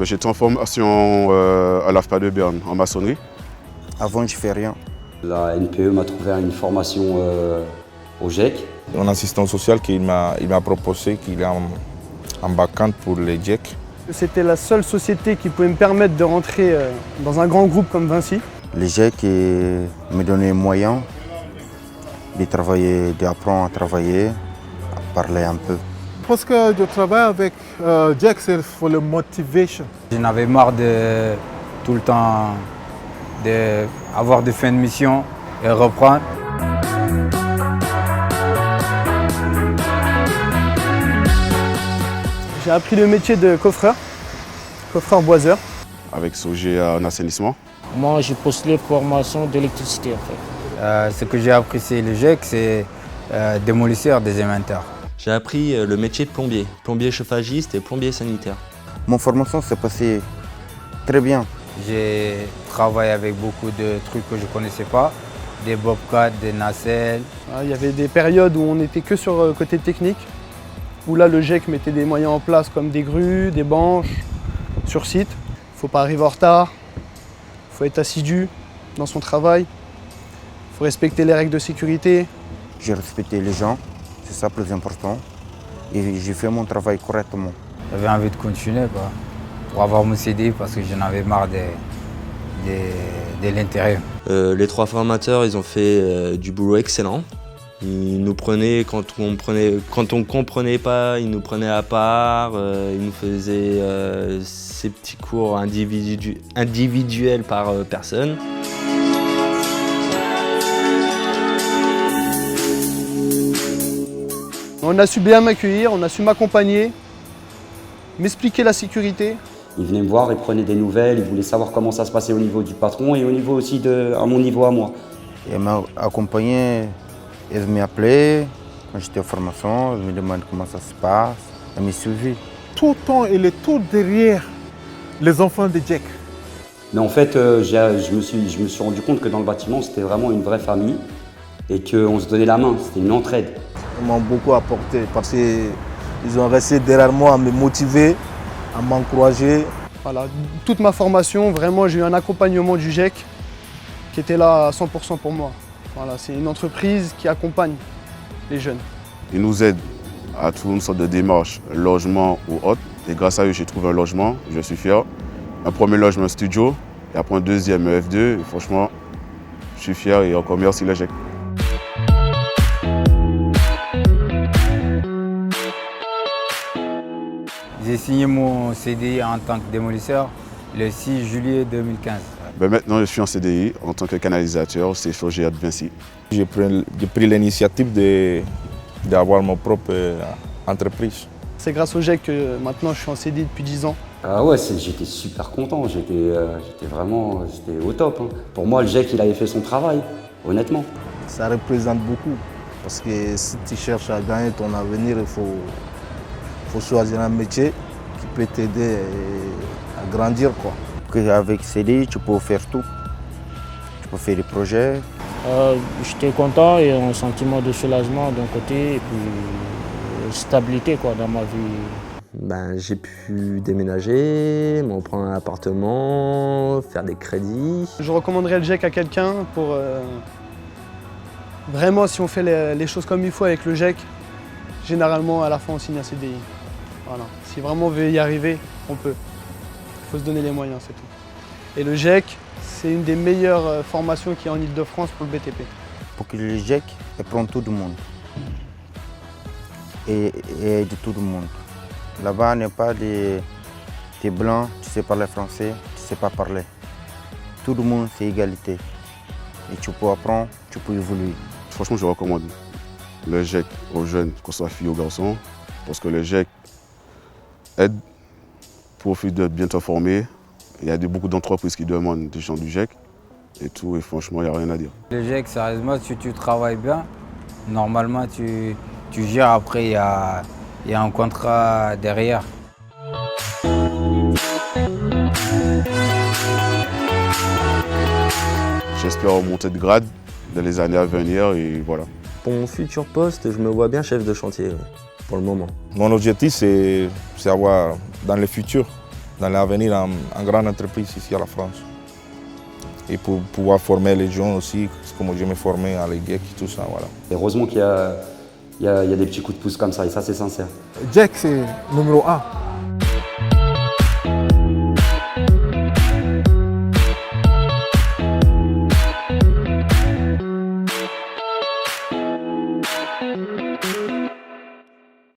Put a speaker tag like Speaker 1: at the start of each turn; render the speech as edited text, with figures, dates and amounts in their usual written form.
Speaker 1: J'étais en formation à l'AFPA de Berne, en maçonnerie.
Speaker 2: Avant, je ne fais rien.
Speaker 3: La NPE m'a trouvé une formation au GIEC.
Speaker 4: Un assistant social il m'a proposé qu'il est en vacante pour les GIEC.
Speaker 5: C'était la seule société qui pouvait me permettre de rentrer dans un grand groupe comme Vinci.
Speaker 2: Les GIEC me donnaient les moyens de travailler, d'apprendre à travailler, à parler un peu.
Speaker 6: Parce que je travaille avec GIEC, c'est pour la motivation.
Speaker 7: J'en avais marre de tout le temps avoir des fins de mission et reprendre.
Speaker 5: J'ai appris le métier de coffreur boiseur.
Speaker 1: Avec Sogé en assainissement.
Speaker 8: Moi, j'ai postulé formation d'électricité en fait.
Speaker 7: Ce que j'ai appris, c'est le GIEC, c'est démolisseur des inventaires.
Speaker 9: J'ai appris le métier de plombier, plombier chauffagiste et plombier sanitaire.
Speaker 2: Mon formation s'est passée très bien.
Speaker 7: J'ai travaillé avec beaucoup de trucs que je ne connaissais pas, des bobcats, des nacelles.
Speaker 5: Il y avait des périodes où on n'était que sur le côté technique, où là le GIEC mettait des moyens en place comme des grues, des banches, sur site. Il ne faut pas arriver en retard, il faut être assidu dans son travail, il faut respecter les règles de sécurité.
Speaker 2: J'ai respecté les gens, c'est ça le plus important. Et j'ai fait mon travail correctement.
Speaker 7: J'avais envie de continuer pour avoir mon CDI parce que j'en avais marre de l'intérieur.
Speaker 9: Les trois formateurs, ils ont fait du boulot excellent. Ils nous prenaient quand on comprenait pas, ils nous prenaient à part, ils nous faisaient ces petits cours individuels par personne.
Speaker 5: On a su bien m'accueillir, on a su m'accompagner, m'expliquer la sécurité.
Speaker 3: Ils venaient me voir, ils prenaient des nouvelles, ils voulaient savoir comment ça se passait au niveau du patron et au niveau aussi à mon niveau à moi.
Speaker 2: Ils m'ont accompagné, ils m'appelaient quand j'étais en formation, ils me demandaient comment ça se passe, ils me suivaient.
Speaker 6: Tout le temps, il est tout derrière les enfants de GIEC.
Speaker 3: Mais en fait, je me suis rendu compte que dans le bâtiment, c'était vraiment une vraie famille et qu'on se donnait la main, c'était une entraide.
Speaker 10: Ils m'ont beaucoup apporté parce qu'ils ont resté derrière moi à me motiver, à m'encourager.
Speaker 5: Voilà, toute ma formation, vraiment, j'ai eu un accompagnement du GIEC qui était là à 100% pour moi. Voilà, c'est une entreprise qui accompagne les jeunes.
Speaker 1: Ils nous aident à toute une sorte de démarche, logement ou autre. Et grâce à eux, j'ai trouvé un logement, je suis fier. Un premier logement studio, et après un deuxième F2. Et franchement, je suis fier et encore merci le GIEC.
Speaker 7: J'ai signé mon CDI en tant que démolisseur le 6 juillet 2015.
Speaker 1: Maintenant, je suis en CDI en tant que canalisateur, c'est Sogé à Vinci.
Speaker 4: J'ai pris l'initiative d'avoir ma propre entreprise.
Speaker 5: C'est grâce au GIEC que maintenant je suis en CDI depuis 10 ans.
Speaker 3: Ah ouais, j'étais super content, j'étais au top. Hein. Pour moi, le GIEC, il avait fait son travail, honnêtement.
Speaker 10: Ça représente beaucoup parce que si tu cherches à gagner ton avenir, il faut choisir un métier qui peut t'aider à grandir, quoi.
Speaker 2: Avec CDI, tu peux faire tout. Tu peux faire des projets.
Speaker 8: J'étais content et un sentiment de soulagement d'un côté et puis stabilité quoi, dans ma vie.
Speaker 9: J'ai pu déménager, m'en prendre un appartement, faire des crédits.
Speaker 5: Je recommanderais le GIEC à quelqu'un pour vraiment, si on fait les choses comme il faut avec le GIEC, généralement à la fin on signe un CDI. Voilà. Si vraiment on veut y arriver, on peut. Il faut se donner les moyens, c'est tout. Et le GIEC, c'est une des meilleures formations qu'il y a en Ile-de-France pour le BTP.
Speaker 2: Pour que le GIEC prenne tout le monde et aide tout le monde. Là-bas, il n'y a pas des blancs, tu sais parler français, tu ne sais pas parler. Tout le monde, c'est égalité. Et tu peux apprendre, tu peux évoluer.
Speaker 1: Franchement, je recommande le GIEC aux jeunes, que ce soit filles ou garçons, parce que le GIEC aide, profite de bien te former. Il y a beaucoup d'entreprises qui demandent des gens du GIEC et tout, et franchement, il n'y a rien à dire.
Speaker 7: Le GIEC, sérieusement, si tu travailles bien, normalement, tu gères. Après, il y a un contrat derrière.
Speaker 1: J'espère remonter de grade dans les années à venir et voilà.
Speaker 9: Pour mon futur poste, je me vois bien chef de chantier pour le moment.
Speaker 4: Mon objectif, c'est avoir dans le futur dans l'avenir en grande entreprise ici à la France. Et pour pouvoir former les gens aussi, comme je me formais à l'EGEC et tout ça. Voilà.
Speaker 3: Et heureusement qu'il y a des petits coups de pouce comme ça, et ça c'est sincère.
Speaker 6: Jack, c'est numéro 1.